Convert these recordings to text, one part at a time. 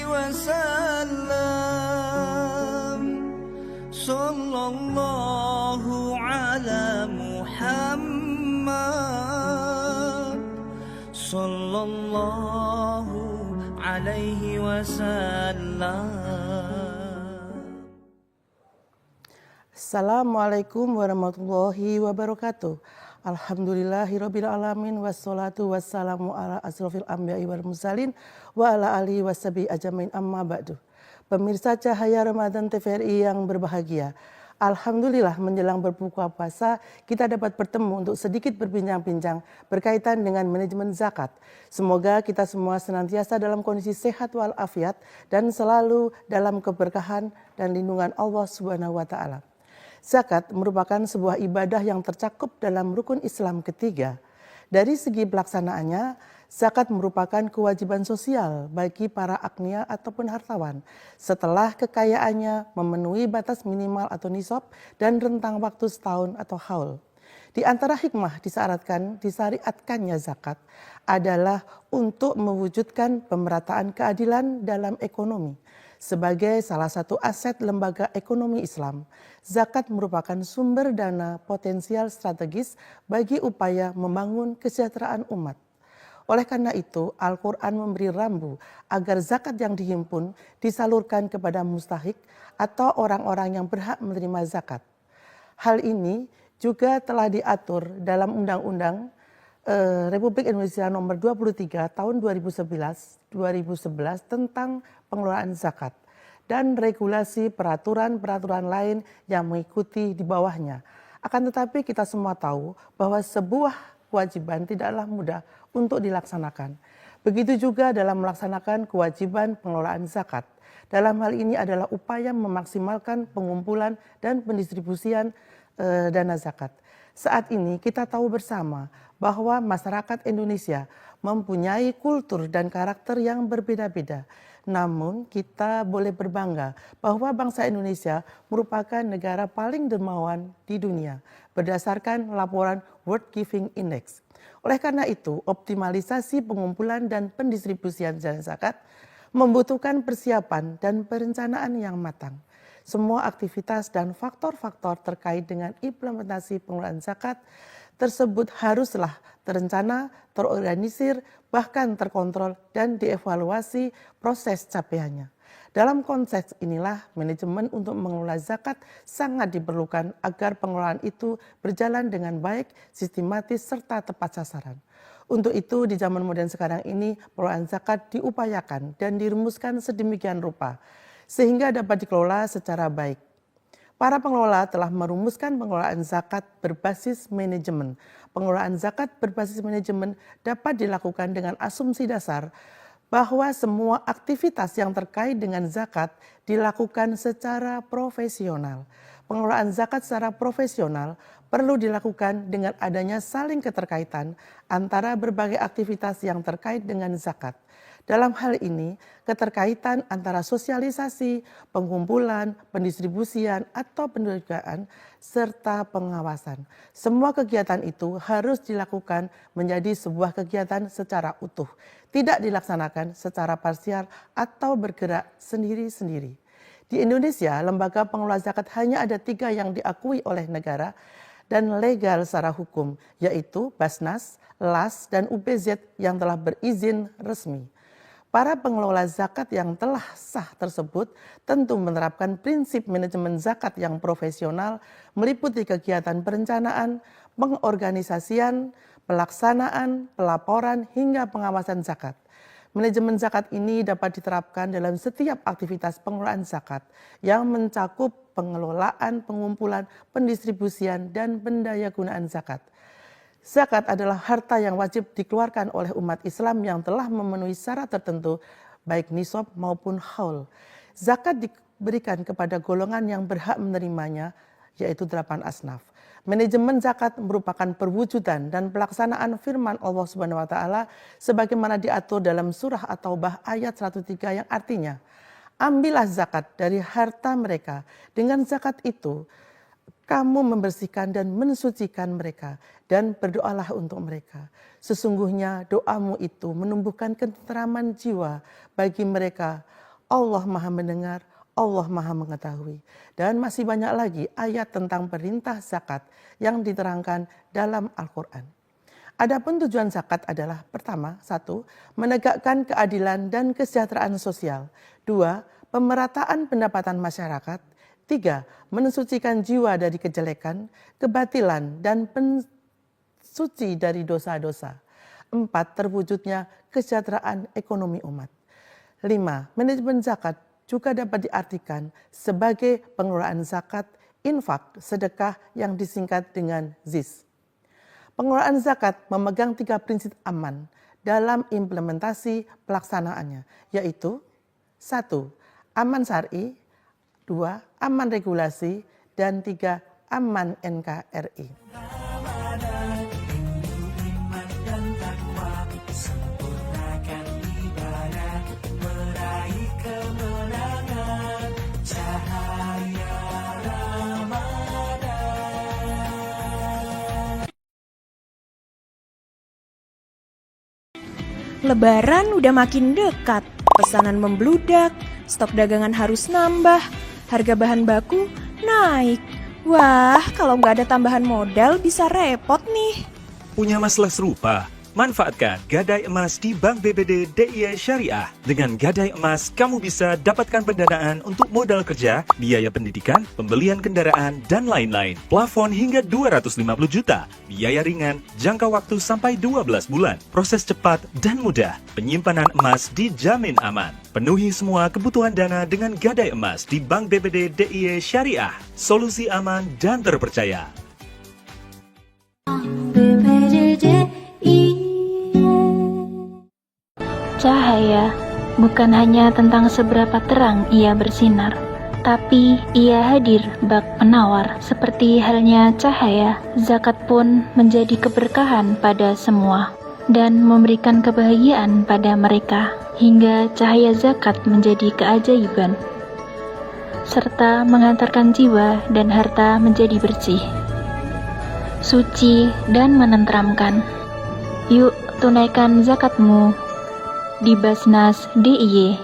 وسلم صلى الله على محمد صلى الله عليه وسلم. Assalamualaikum warahmatullahi wabarakatuh. Alhamdulillahirabbil alamin wassalatu wassalamu ala asrofil anbiya'i wal mursalin wa ala alihi washabihi ajmain amma ba'du. Pemirsa Cahaya Ramadan TVRI yang berbahagia, alhamdulillah menjelang berbuka puasa kita dapat bertemu untuk sedikit berbincang-bincang berkaitan dengan manajemen zakat. Semoga kita semua senantiasa dalam kondisi sehat walafiat dan selalu dalam keberkahan dan lindungan Allah Subhanahu wa taala. Zakat merupakan sebuah ibadah yang tercakup dalam rukun Islam ketiga. Dari segi pelaksanaannya, zakat merupakan kewajiban sosial bagi para agnia ataupun hartawan setelah kekayaannya memenuhi batas minimal atau nisab dan rentang waktu setahun atau haul. Di antara hikmah disyariatkannya zakat adalah untuk mewujudkan pemerataan keadilan dalam ekonomi. Sebagai salah satu aset lembaga ekonomi Islam, zakat merupakan sumber dana potensial strategis bagi upaya membangun kesejahteraan umat. Oleh karena itu, Al-Quran memberi rambu agar zakat yang dihimpun disalurkan kepada mustahik atau orang-orang yang berhak menerima zakat. Hal ini juga telah diatur dalam Undang-Undang Republik Indonesia Nomor 23 Tahun 2011 tentang pengelolaan zakat dan regulasi peraturan-peraturan lain yang mengikuti di bawahnya. Akan tetapi kita semua tahu bahwa sebuah kewajiban tidaklah mudah untuk dilaksanakan. Begitu juga dalam melaksanakan kewajiban pengelolaan zakat. Dalam hal ini adalah upaya memaksimalkan pengumpulan dan pendistribusian dana zakat. Saat ini kita tahu bersama bahwa masyarakat Indonesia mempunyai kultur dan karakter yang berbeda-beda. Namun kita boleh berbangga bahwa bangsa Indonesia merupakan negara paling dermawan di dunia berdasarkan laporan World Giving Index. Oleh karena itu, optimalisasi pengumpulan dan pendistribusian dana zakat membutuhkan persiapan dan perencanaan yang matang. Semua aktivitas dan faktor-faktor terkait dengan implementasi pengelolaan zakat tersebut haruslah terencana, terorganisir, bahkan terkontrol dan dievaluasi proses capaiannya. Dalam konteks inilah manajemen untuk mengelola zakat sangat diperlukan agar pengelolaan itu berjalan dengan baik, sistematis, serta tepat sasaran. Untuk itu di zaman modern sekarang ini pengelolaan zakat diupayakan dan dirumuskan sedemikian rupa sehingga dapat dikelola secara baik. Para pengelola telah merumuskan pengelolaan zakat berbasis manajemen. Pengelolaan zakat berbasis manajemen dapat dilakukan dengan asumsi dasar bahwa semua aktivitas yang terkait dengan zakat dilakukan secara profesional. Pengelolaan zakat secara profesional perlu dilakukan dengan adanya saling keterkaitan antara berbagai aktivitas yang terkait dengan zakat. Dalam hal ini, keterkaitan antara sosialisasi, pengumpulan, pendistribusian, atau pendidikan, serta pengawasan. Semua kegiatan itu harus dilakukan menjadi sebuah kegiatan secara utuh, tidak dilaksanakan secara parsial atau bergerak sendiri-sendiri. Di Indonesia, lembaga pengelola zakat hanya ada 3 yang diakui oleh negara dan legal secara hukum, yaitu Basnas, LAS, dan UPZ yang telah berizin resmi. Para pengelola zakat yang telah sah tersebut tentu menerapkan prinsip manajemen zakat yang profesional meliputi kegiatan perencanaan, pengorganisasian, pelaksanaan, pelaporan, hingga pengawasan zakat. Manajemen zakat ini dapat diterapkan dalam setiap aktivitas pengelolaan zakat yang mencakup pengelolaan, pengumpulan, pendistribusian, dan pendayagunaan zakat. Zakat adalah harta yang wajib dikeluarkan oleh umat Islam yang telah memenuhi syarat tertentu, baik nisab maupun haul. Zakat diberikan kepada golongan yang berhak menerimanya, yaitu 8 asnaf. Manajemen zakat merupakan perwujudan dan pelaksanaan firman Allah Subhanahu wa taala sebagaimana diatur dalam surah At-Taubah ayat 103 yang artinya, ambillah zakat dari harta mereka. Dengan zakat itu Kamu membersihkan dan mensucikan mereka dan berdoalah untuk mereka. Sesungguhnya doamu itu menumbuhkan ketenteraman jiwa bagi mereka. Allah Maha mendengar, Allah Maha mengetahui. Dan masih banyak lagi ayat tentang perintah zakat yang diterangkan dalam Al-Quran. Adapun tujuan zakat adalah pertama, 1. Menegakkan keadilan dan kesejahteraan sosial. 2. Pemerataan pendapatan masyarakat. 3. Mensucikan jiwa dari kejelekan, kebatilan, dan pensuci dari dosa-dosa. 4. Terwujudnya kesejahteraan ekonomi umat. 5. Manajemen zakat juga dapat diartikan sebagai pengelolaan zakat, infak, sedekah yang disingkat dengan ZIS. Pengelolaan zakat memegang 3 prinsip aman dalam implementasi pelaksanaannya, yaitu 1. Aman syar'i, 2. Aman regulasi, dan 3. Aman NKRI. Lebaran udah makin dekat, pesanan membludak, stok dagangan harus nambah, harga bahan baku naik. Wah, kalau nggak ada tambahan modal bisa repot nih. Punya masalah serupa? Manfaatkan Gadai Emas di Bank BBD DIY Syariah. Dengan Gadai Emas, kamu bisa dapatkan pendanaan untuk modal kerja, biaya pendidikan, pembelian kendaraan, dan lain-lain. Plafon hingga 250 juta, biaya ringan, jangka waktu sampai 12 bulan. Proses cepat dan mudah, penyimpanan emas dijamin aman. Penuhi semua kebutuhan dana dengan Gadai Emas di Bank BBD DIY Syariah. Solusi aman dan terpercaya. Cahaya bukan hanya tentang seberapa terang ia bersinar, tapi ia hadir bak penawar. Seperti halnya cahaya, zakat pun menjadi keberkahan pada semua dan memberikan kebahagiaan pada mereka, hingga cahaya zakat menjadi keajaiban, serta mengantarkan jiwa dan harta menjadi bersih, suci, dan menenteramkan. Yuk, tunaikan zakatmu di Basnas DIY.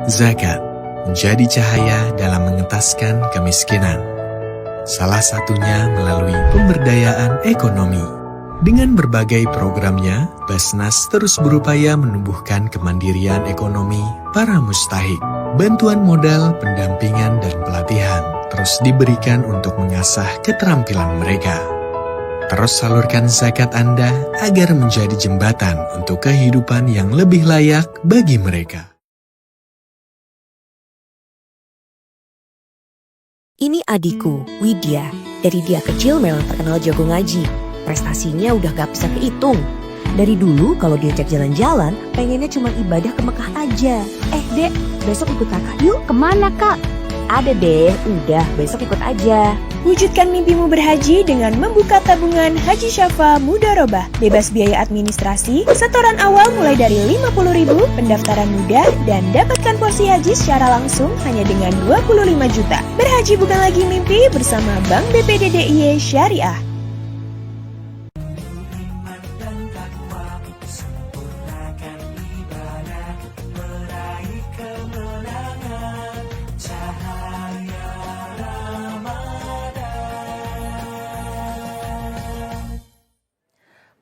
Zakat menjadi cahaya dalam mengentaskan kemiskinan. Salah satunya melalui pemberdayaan ekonomi. Dengan berbagai programnya, Basnas terus berupaya menumbuhkan kemandirian ekonomi para mustahik. Bantuan modal, pendampingan, dan pelatihan terus diberikan untuk mengasah keterampilan mereka. Terus salurkan zakat Anda agar menjadi jembatan untuk kehidupan yang lebih layak bagi mereka. Ini adikku, Widya. Dari dia kecil memang terkenal jago ngaji. Prestasinya udah gak bisa kehitung. Dari dulu kalau diajak jalan-jalan, pengennya cuma ibadah ke Mekah aja. Dek, besok ikut kakak yuk. Kemana kak? Ada deh, udah besok ikut aja. Wujudkan mimpimu berhaji dengan membuka tabungan Haji Syafa Mudharabah. Bebas biaya administrasi, setoran awal mulai dari 50.000, pendaftaran mudah, dan dapatkan porsi haji secara langsung hanya dengan 25 juta. Berhaji bukan lagi mimpi bersama Bank BPD DIY Syariah.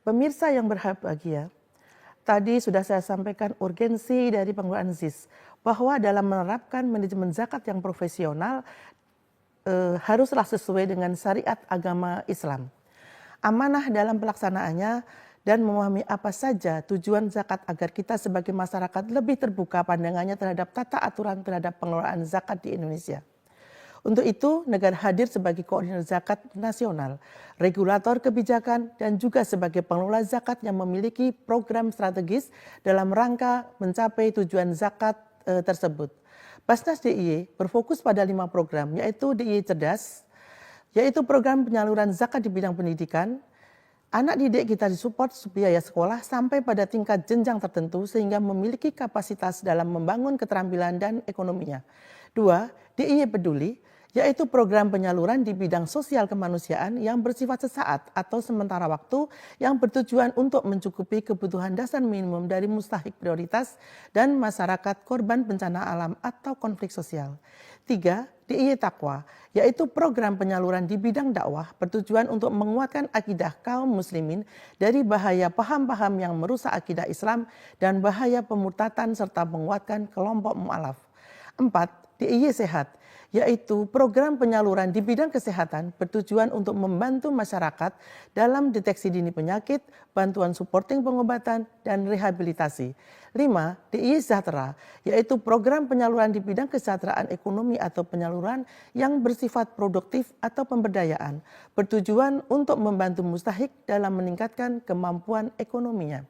Pemirsa yang berbahagia, tadi sudah saya sampaikan urgensi dari pengelolaan ZIS, bahwa dalam menerapkan manajemen zakat yang profesional haruslah sesuai dengan syariat agama Islam. Amanah dalam pelaksanaannya dan memahami apa saja tujuan zakat agar kita sebagai masyarakat lebih terbuka pandangannya terhadap tata aturan terhadap pengelolaan zakat di Indonesia. Untuk itu, negara hadir sebagai koordinator zakat nasional, regulator kebijakan, dan juga sebagai pengelola zakat yang memiliki program strategis dalam rangka mencapai tujuan zakat tersebut. Basnas DIY berfokus pada 5 program, yaitu DIY Cerdas, yaitu program penyaluran zakat di bidang pendidikan. Anak didik kita disupport biaya sekolah sampai pada tingkat jenjang tertentu sehingga memiliki kapasitas dalam membangun keterampilan dan ekonominya. 2. DIY Peduli, yaitu program penyaluran di bidang sosial kemanusiaan yang bersifat sesaat atau sementara waktu yang bertujuan untuk mencukupi kebutuhan dasar minimum dari mustahik prioritas dan masyarakat korban bencana alam atau konflik sosial. 3. DIY Taqwa, yaitu program penyaluran di bidang dakwah bertujuan untuk menguatkan akidah kaum muslimin dari bahaya paham-paham yang merusak akidah Islam dan bahaya pemurtatan serta menguatkan kelompok mu'alaf. 4. DIY Sehat, yaitu program penyaluran di bidang kesehatan bertujuan untuk membantu masyarakat dalam deteksi dini penyakit, bantuan supporting pengobatan, dan rehabilitasi. 5. DIY Sejahtera, yaitu program penyaluran di bidang kesejahteraan ekonomi atau penyaluran yang bersifat produktif atau pemberdayaan, bertujuan untuk membantu mustahik dalam meningkatkan kemampuan ekonominya.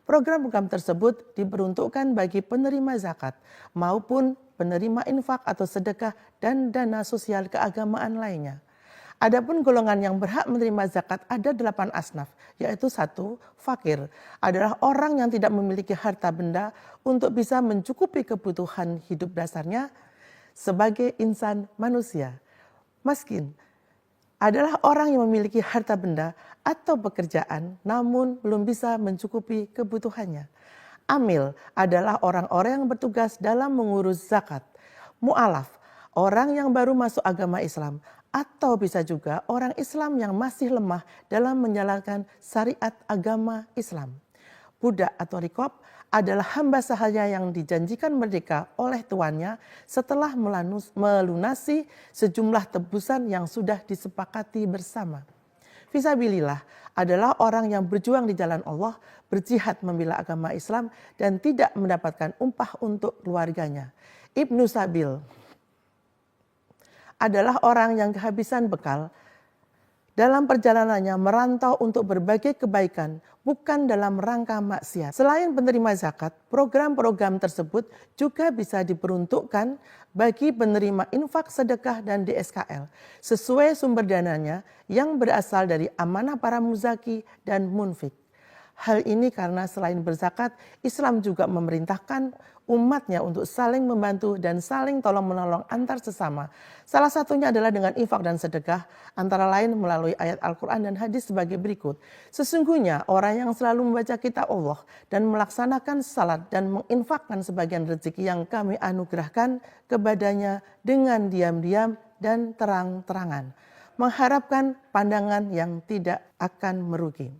Program-program tersebut diperuntukkan bagi penerima zakat maupun penerima infak atau sedekah dan dana sosial keagamaan lainnya. Adapun golongan yang berhak menerima zakat ada 8 asnaf, yaitu 1. Fakir adalah orang yang tidak memiliki harta benda untuk bisa mencukupi kebutuhan hidup dasarnya sebagai insan manusia. Miskin adalah orang yang memiliki harta benda atau pekerjaan namun belum bisa mencukupi kebutuhannya. Amil adalah orang-orang yang bertugas dalam mengurus zakat. Mu'alaf, orang yang baru masuk agama Islam, atau bisa juga orang Islam yang masih lemah dalam menjalankan syariat agama Islam. Budak atau rikob adalah hamba sahaya yang dijanjikan merdeka oleh tuannya setelah melunasi sejumlah tebusan yang sudah disepakati bersama. Fisabilillah adalah orang yang berjuang di jalan Allah, berjihad membela agama Islam dan tidak mendapatkan upah untuk keluarganya. Ibnu Sabil adalah orang yang kehabisan bekal dalam perjalanannya merantau untuk berbagai kebaikan, bukan dalam rangka maksiat. Selain penerima zakat, program-program tersebut juga bisa diperuntukkan bagi penerima infak, sedekah, dan DSKL sesuai sumber dananya yang berasal dari amanah para muzaki dan munfik. Hal ini karena selain berzakat, Islam juga memerintahkan umatnya untuk saling membantu dan saling tolong-menolong antar sesama. Salah satunya adalah dengan infak dan sedekah, antara lain melalui ayat Al-Quran dan hadis sebagai berikut. Sesungguhnya orang yang selalu membaca kitab Allah dan melaksanakan salat dan menginfakkan sebagian rezeki yang kami anugerahkan kepadanya dengan diam-diam dan terang-terangan, mengharapkan pandangan yang tidak akan merugi,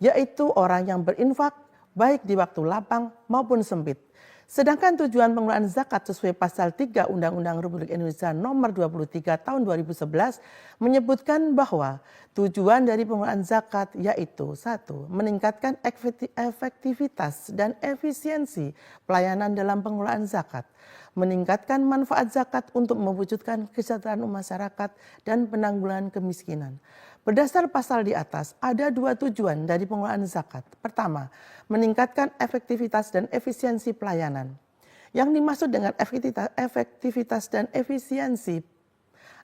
yaitu orang yang berinfak baik di waktu lapang maupun sempit. Sedangkan tujuan pengelolaan zakat sesuai pasal 3 Undang-Undang Republik Indonesia nomor 23 tahun 2011 menyebutkan bahwa tujuan dari pengelolaan zakat yaitu 1. Meningkatkan efektivitas dan efisiensi pelayanan dalam pengelolaan zakat, meningkatkan manfaat zakat untuk mewujudkan kesejahteraan masyarakat dan penanggulangan kemiskinan. Berdasar pasal di atas, ada 2 tujuan dari pengelolaan zakat. Pertama, meningkatkan efektivitas dan efisiensi pelayanan. Yang dimaksud dengan efektivitas dan efisiensi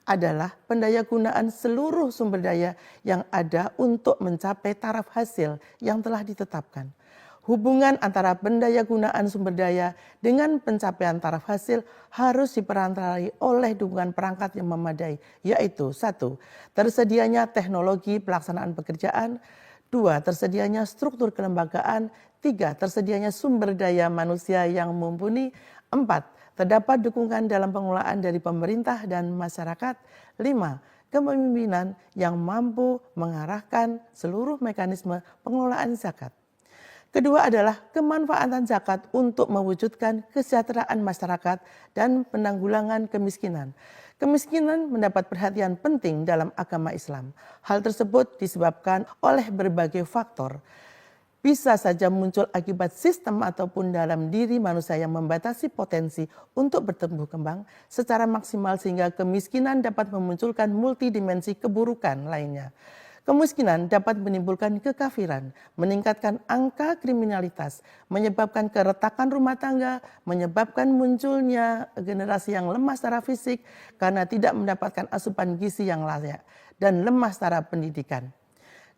adalah pendayagunaan seluruh sumber daya yang ada untuk mencapai taraf hasil yang telah ditetapkan. Hubungan antara pendayagunaan sumber daya dengan pencapaian taraf hasil harus diperantarai oleh dukungan perangkat yang memadai, yaitu 1. Tersedianya teknologi pelaksanaan pekerjaan, 2. Tersedianya struktur kelembagaan, 3. Tersedianya sumber daya manusia yang mumpuni, 4. Terdapat dukungan dalam pengelolaan dari pemerintah dan masyarakat, 5. Kepemimpinan yang mampu mengarahkan seluruh mekanisme pengelolaan zakat. Kedua adalah kemanfaatan zakat untuk mewujudkan kesejahteraan masyarakat dan penanggulangan kemiskinan. Kemiskinan mendapat perhatian penting dalam agama Islam. Hal tersebut disebabkan oleh berbagai faktor. Bisa saja muncul akibat sistem ataupun dalam diri manusia yang membatasi potensi untuk bertumbuh kembang secara maksimal sehingga kemiskinan dapat memunculkan multidimensi keburukan lainnya. Kemiskinan dapat menimbulkan kekafiran, meningkatkan angka kriminalitas, menyebabkan keretakan rumah tangga, menyebabkan munculnya generasi yang lemah secara fisik karena tidak mendapatkan asupan gizi yang layak, dan lemah secara pendidikan.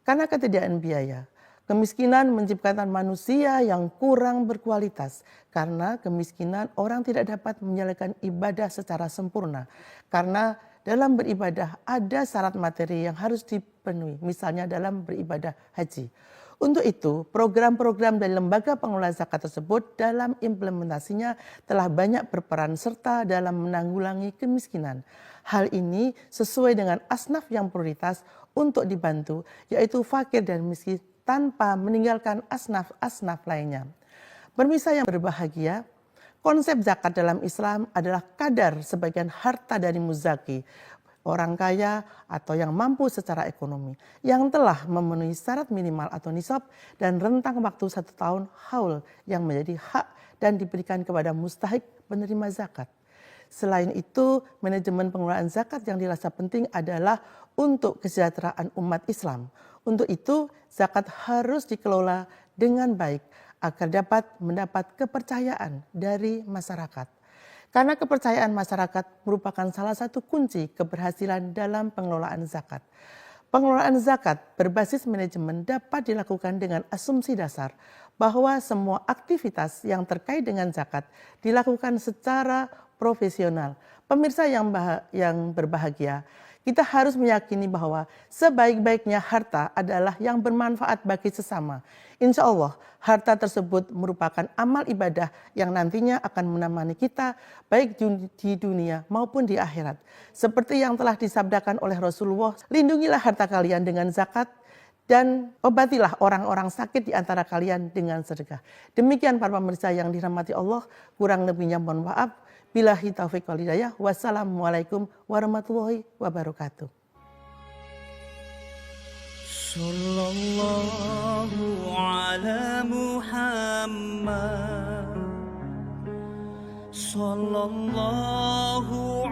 Karena ketiadaan biaya, kemiskinan menciptakan manusia yang kurang berkualitas. Karena kemiskinan, orang tidak dapat menjalankan ibadah secara sempurna. Karena dalam beribadah ada syarat materi yang harus dipenuhi, misalnya dalam beribadah haji. Untuk itu, program-program dari lembaga pengelola zakat tersebut dalam implementasinya telah banyak berperan serta dalam menanggulangi kemiskinan. Hal ini sesuai dengan asnaf yang prioritas untuk dibantu, yaitu fakir dan miskin, tanpa meninggalkan asnaf-asnaf lainnya. Pemirsa yang berbahagia, konsep zakat dalam Islam adalah kadar sebagian harta dari muzaki, orang kaya atau yang mampu secara ekonomi, yang telah memenuhi syarat minimal atau nisab dan rentang waktu 1 tahun haul yang menjadi hak dan diberikan kepada mustahik penerima zakat. Selain itu, manajemen pengelolaan zakat yang dirasa penting adalah untuk kesejahteraan umat Islam. Untuk itu, zakat harus dikelola dengan baik agar dapat mendapat kepercayaan dari masyarakat. Karena kepercayaan masyarakat merupakan salah satu kunci keberhasilan dalam pengelolaan zakat. Pengelolaan zakat berbasis manajemen dapat dilakukan dengan asumsi dasar bahwa semua aktivitas yang terkait dengan zakat dilakukan secara profesional. Pemirsa yang berbahagia, kita harus meyakini bahwa sebaik-baiknya harta adalah yang bermanfaat bagi sesama. Insya Allah, harta tersebut merupakan amal ibadah yang nantinya akan menemani kita baik di dunia maupun di akhirat. Seperti yang telah disabdakan oleh Rasulullah, lindungilah harta kalian dengan zakat dan obatilah orang-orang sakit di antara kalian dengan sedekah. Demikian para pemirsa yang dirahmati Allah, kurang lebihnya mohon maaf. Billahi taufiq wal hidayah. Wassalamualaikum warahmatullahi wabarakatuh. Sallallahu ala Muhammad, sallallahu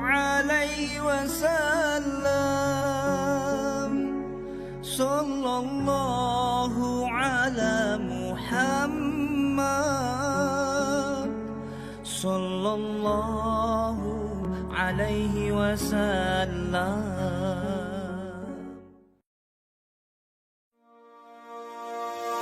alaihi wasallam, sallallahu ala Muhammad, sallallahu alaihi wasallam.